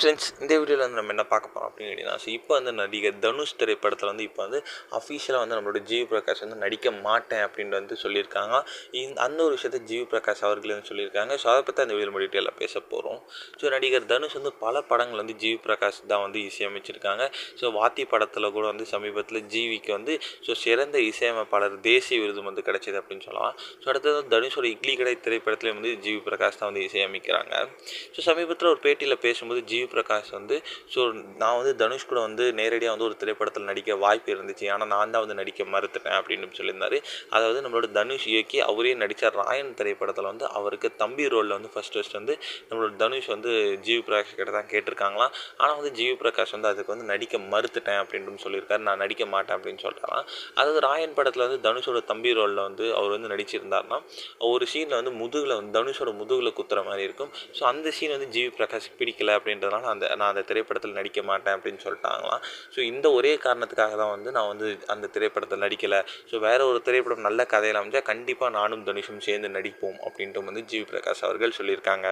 Friends, இந்த வீடியோவில் வந்து நம்ம என்ன பார்க்க போகிறோம் அப்படின்னு கேட்டிங்கன்னா, இப்போ வந்து நடிகர் தனுஷ் திரைப்படத்தில் வந்து இப்போ வந்து அஃபீஷியலாக வந்து நம்மளோட ஜிவி பிரகாஷ் வந்து நடிக்க மாட்டேன் அப்படின்னு வந்து சொல்லியிருக்காங்க. அந்த ஒரு விஷயத்தை ஜிவி பிரகாஷ் அவர்களே வந்து சொல்லியிருக்காங்க. ஸோ அதை பற்றி அந்த வீடியோ டீட்டெயிலாக பேச போகிறோம். ஸோ நடிகர் தனுஷ் வந்து பல படங்கள் வந்து ஜிவி பிரகாஷ் தான் வந்து இசையமைச்சிருக்காங்க. ஸோ வாத்தி படத்தில் கூட வந்து சமீபத்தில் ஜிவிக்கு வந்து சிறந்த இசையமைப்பாளர் தேசிய விருது வந்து கிடைச்சிது அப்படின்னு சொல்லலாம். ஸோ அடுத்தது தனுஷோட இட்லி கடை திரைப்படத்துலேயும் வந்து ஜிவி பிரகாஷ் தான் வந்து இசையமைக்கிறாங்க. ஸோ சமீபத்தில் ஒரு பேட்டியில் பேசும்போது ஜிவி பிரகாஷ் வந்து நான் வந்து தனுஷ் கூட வந்து நேரடியாக வந்து ஒரு திரைப்படத்தில் நடிக்க வாய்ப்பு இருந்துச்சு, ஆனால் நான் தான் வந்து நடிக்க மறுத்துட்டேன் அப்படின்னு சொல்லியிருந்தார். அதாவது நம்மளோட தனுஷ் இயக்கி அவரே நடித்த ராயன் திரைப்படத்தில் வந்து அவருக்கு தம்பி ரோலில் வந்து ஃபஸ்ட் வந்து நம்மளோட தனுஷ் வந்து ஜிவி பிரகாஷ் கிட்ட தான் கேட்டிருக்காங்களாம். ஆனால் வந்து ஜிவி பிரகாஷ் வந்து அதுக்கு வந்து நடிக்க மறுத்துட்டேன் அப்படின்னு சொல்லியிருக்காரு. நான் நடிக்க மாட்டேன் அப்படின்னு சொல்லிட்டாராம். அதாவது ராயன் படத்தில் வந்து தனுஷோட தம்பி ரோலில் வந்து அவர் வந்து நடிச்சிருந்தார்னா ஒரு சீனில் வந்து முதுகில் வந்து தனுஷோட முதுகில் குத்துற மாதிரி இருக்கும். ஸோ அந்த சீன் வந்து ஜிவி பிரகாஷ் பிடிக்கல அப்படின்றதுனால நான் அந்த திரைப்படத்தில் நடிக்க மாட்டேன் அப்படின்னு சொல்லிட்டாங்களாம். ஸோ இந்த ஒரே காரணத்துக்காக தான் வந்து நான் வந்து அந்த திரைப்படத்தில் நடிக்கலை. ஸோ வேறு ஒரு திரைப்படம் நல்ல கதையில் அமைஞ்சால் கண்டிப்பாக நானும் தனுஷும் சேர்ந்து நடிப்போம் அப்படின்ட்டு வந்து ஜிவி பிரகாஷ் அவர்கள் சொல்லியிருக்காங்க.